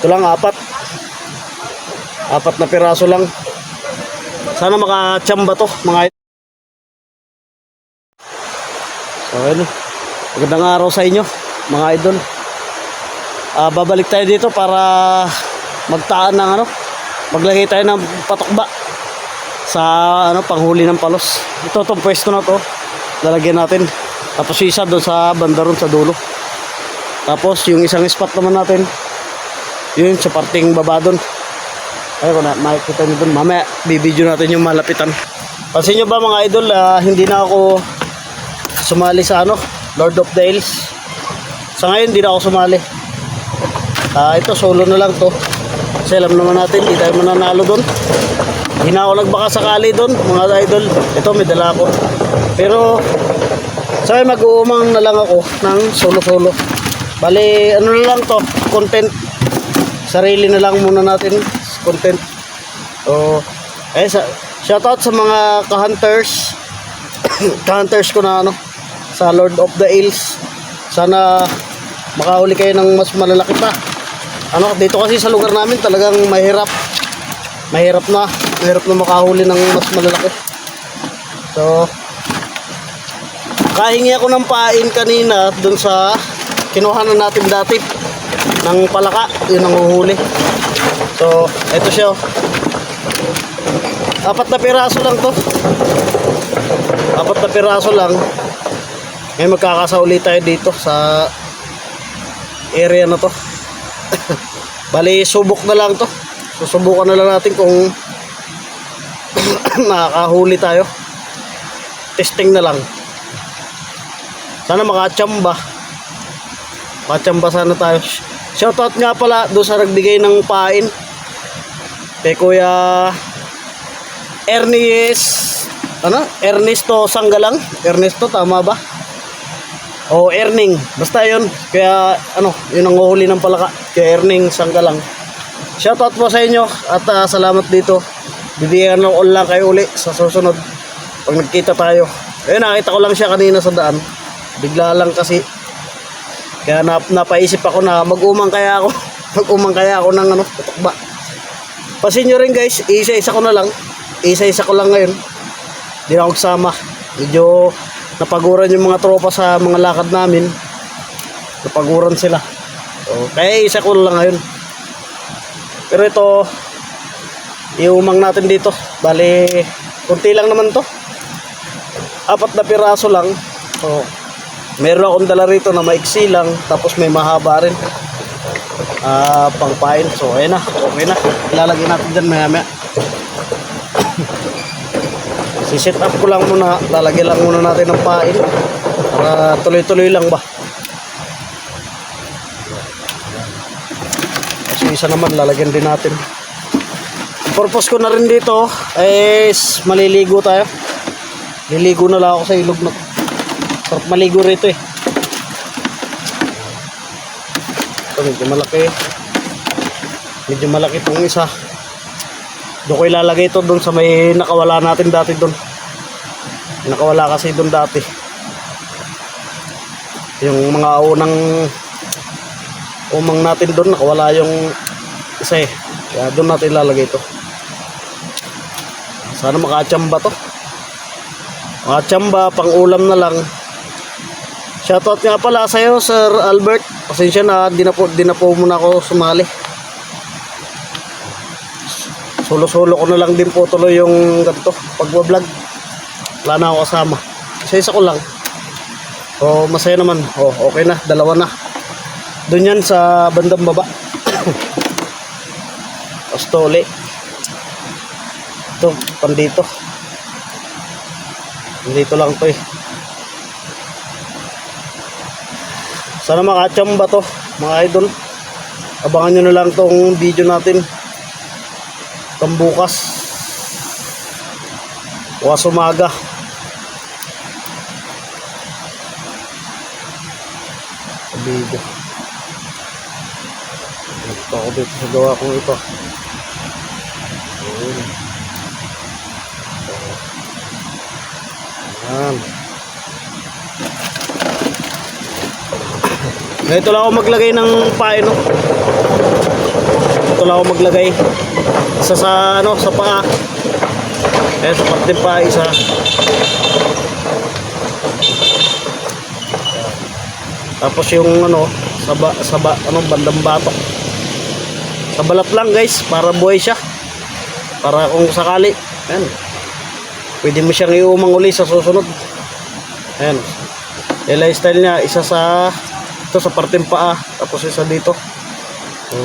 Ito lang, apat na piraso lang. Sana makachamba to mga idol. So ayun, magandang araw sa inyo mga idol. Babalik tayo dito para magtaan ng maglagay tayo ng patukba sa panghuli ng palos. Ito tong pwesto na to, lalagyan natin. Tapos isa doon sa banda ron sa dulo. Tapos yung isang spot naman natin, yun sa parting baba doon. Ayun na, makikita nyo doon. Mamaya bibidyo natin yung malapitan. Pansin nyo ba mga idol, hindi na ako sumali sa Lord of the Hills. Sa ngayon hindi na ako sumali. Ito solo na lang to. Kasi alam naman natin hindi tayo mananalo doon. Hindi na ako nagbaka sakali doon mga idol. Ito may dala ako. Pero sa akin mag-uumang na lang ako ng solo. Bali na lang to, content. Sarili na lang muna natin content. So shoutout sa mga ka-hunters. Ka-hunters ko na sa Lord of the Hills. Sana makahuli kayo ng mas malalaki pa. Dito kasi sa lugar namin talagang mahirap na makahuli ng mas malalaki. So kahingi ako ng pain kanina dun sa kinuhanan natin dati ng palaka, yun ang uhuli. So ito siya, 4 na piraso lang to. 4 na piraso lang. Ngayon magkakasauli tayo dito sa area na to. Bali subok na lang to. Susubukan na lang natin kung nakakahuli tayo. Testing na lang. Sana makachamba sana tayo. Shoutout nga pala doon sa nagbigay ng pain kay Kuya Ernesto Sanggalang. Ernesto, tama ba? O Erning, basta yun. Kaya yun ang uhuli ng palaka, kaya Erning Sanggalang. Shoutout po sa inyo at salamat dito. Bibigyan ng all lang kayo uli sa susunod pag nagkita tayo. Ayun, nakita ko lang siya kanina sa daan. Bigla lang kasi. Kaya napaisip ako na mag-umang kaya ako ng patukba. Pasin nyo rin guys, isa-isa ko lang ngayon. Hindi na ako kasama. Medyo napaguran yung mga tropa sa mga lakad namin. Napaguran sila. So, kaya isa ko lang ngayon. Pero ito, iumang natin dito. Bali, kunti lang naman to. 4 na piraso lang. So, meron akong dala rito na maiksi lang. Tapos may mahaba rin. Pangpain. So, ayun na. Okay na. Ilalagay natin dyan maya. Si-set up ko lang muna. Lalagyan lang muna natin ng pain. Para tuloy-tuloy lang ba. So, isa naman lalagyan din natin. Purpose ko na rin dito is maliligo tayo. Liligo na lang ako sa ilog na. Sarap maligo rito eh. Ito medyo malaki itong isa. Doon ko ilalagay ito doon sa may nakawala natin dati doon. Nakawala kasi doon dati. Yung mga umang natin doon nakawala yung isa eh. Kaya doon natin ilalagay ito. Sana makachamba to. Makachamba, pang ulam na lang. Shoutout nga pala sa iyo, Sir Albert. Pasensya na, di na po muna ako sumali. Solo-solo ko na lang din po tuloy yung ganito, pagbablog. Wala na ako kasama. Isa ko lang. So, masaya naman. Okay na, 2 na. Doon yan sa bandang baba. Ostole. Ito, pandito. Dito lang to eh. Sana makachamba to mga idol. Abangan nyo na lang tong video natin bukas bukas umaga. Video ito ako dito sa gawa kong ito. Ayan. Ito lang ako maglagay ng pain. lang ako maglagay. Isa sa ano, sa paa. Ayan, sa parte pa isa. Tapos yung ano, ano, bandang batok. Sa balat lang guys, para buhay siya. Para kung sakali, ayan. Pwede mo siyang iumang uli sa susunod. Ayan. Yung style niya, isa sa ito sa parteng paa, tapos isa dito. So,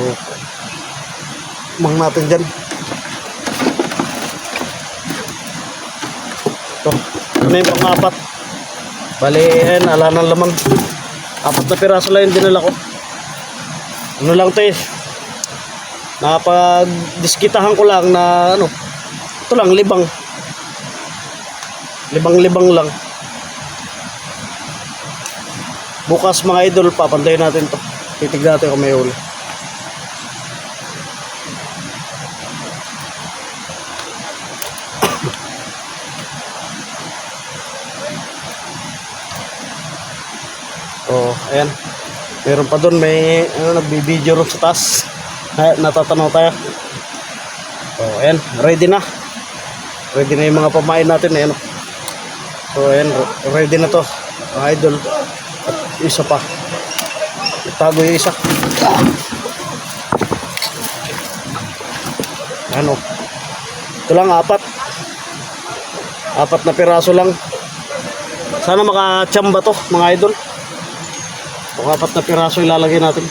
umang natin dyan. Ito, ano yung pang-apat. Bali, ayan, ala ng laman. 4 na piraso lang yung dinala ko. Ano lang ito eh. Napag-diskitahan ko lang na ano. Ito lang, libang. Libang lang. Bukas mga idol, papantayin natin to. Titignan natin kung may huli. Oh, ayan. Meron pa doon, may ano, nagbibideo ron sa taas. Ay, natatanaw tayo. Oh, ayan, ready na. Ready na yung mga pamain natin, ayan. So, ayan, ready na to, mga idol. At isa pa. Itago yung isa. Ano? Ito lang, 4. 4 na piraso lang. Sana makachamba to, mga idol. Kung 4 na piraso ilalagay natin.